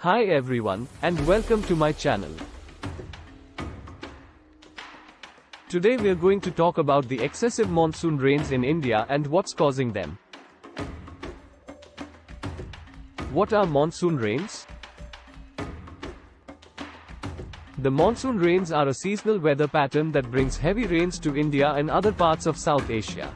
Hi everyone, and welcome to my channel. Today we are going to talk about the excessive monsoon rains in India and what's causing them. What are monsoon rains? The monsoon rains are a seasonal weather pattern that brings heavy rains to India and other parts of South Asia.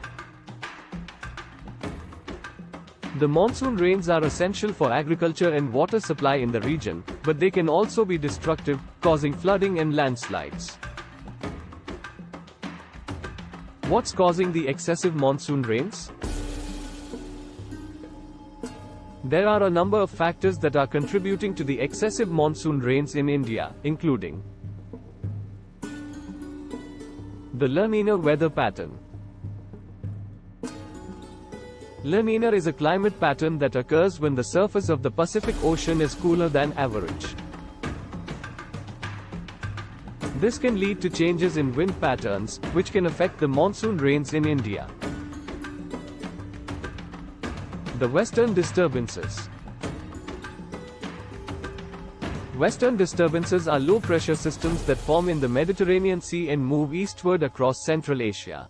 The monsoon rains are essential for agriculture and water supply in the region, but they can also be destructive, causing flooding and landslides. What's causing the excessive monsoon rains? There are a number of factors that are contributing to the excessive monsoon rains in India, including the La Nina weather pattern. La Nina is a climate pattern that occurs when the surface of the Pacific Ocean is cooler than average. This can lead to changes in wind patterns, which can affect the monsoon rains in India. The Western disturbances. Western disturbances are low-pressure systems that form in the Mediterranean Sea and move eastward across Central Asia.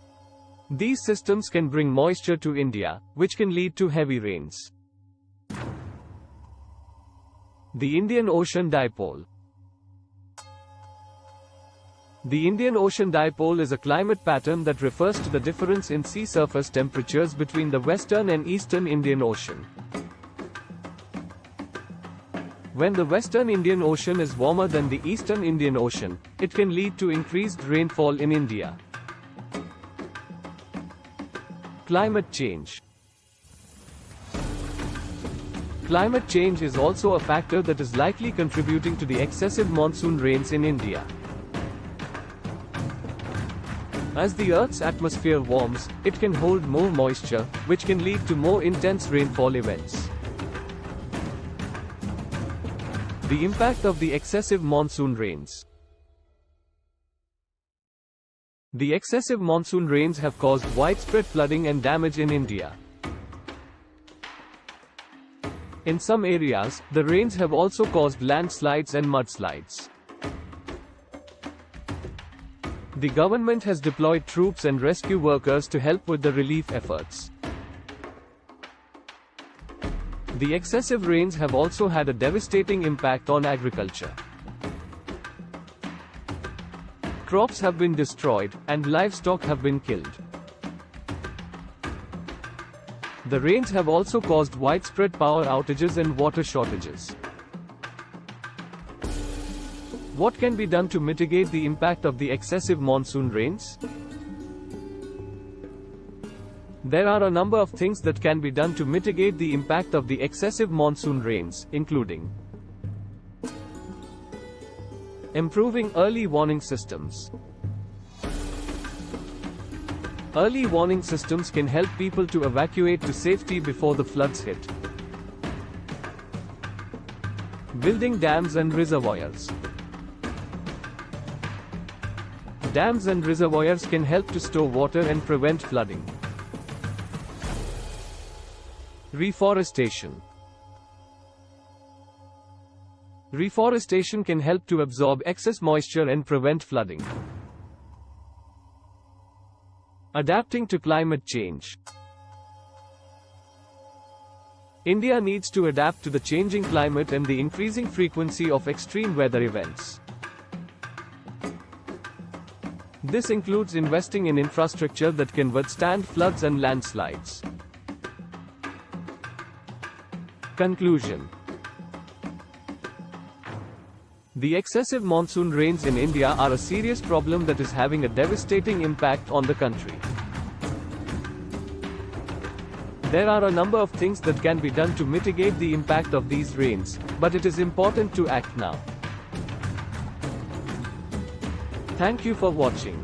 These systems can bring moisture to India, which can lead to heavy rains. The Indian Ocean Dipole. The Indian Ocean Dipole is a climate pattern that refers to the difference in sea surface temperatures between the western and eastern Indian Ocean. When the western Indian Ocean is warmer than the eastern Indian Ocean, it can lead to increased rainfall in India. Climate change. Climate change is also a factor that is likely contributing to the excessive monsoon rains in India. As the Earth's atmosphere warms, it can hold more moisture, which can lead to more intense rainfall events. The impact of the excessive monsoon rains. The excessive monsoon rains have caused widespread flooding and damage in India. In some areas, the rains have also caused landslides and mudslides. The government has deployed troops and rescue workers to help with the relief efforts. The excessive rains have also had a devastating impact on agriculture. Crops have been destroyed, and livestock have been killed. The rains have also caused widespread power outages and water shortages. What can be done to mitigate the impact of the excessive monsoon rains? There are a number of things that can be done to mitigate the impact of the excessive monsoon rains, including improving early warning systems. Early warning systems can help people to evacuate to safety before the floods hit. Building dams and reservoirs. Dams and reservoirs can help to store water and prevent flooding. Reforestation. Reforestation can help to absorb excess moisture and prevent flooding. Adapting to climate change. India needs to adapt to the changing climate and the increasing frequency of extreme weather events. This includes investing in infrastructure that can withstand floods and landslides. Conclusion. The excessive monsoon rains in India are a serious problem that is having a devastating impact on the country. There are a number of things that can be done to mitigate the impact of these rains, but it is important to act now. Thank you for watching.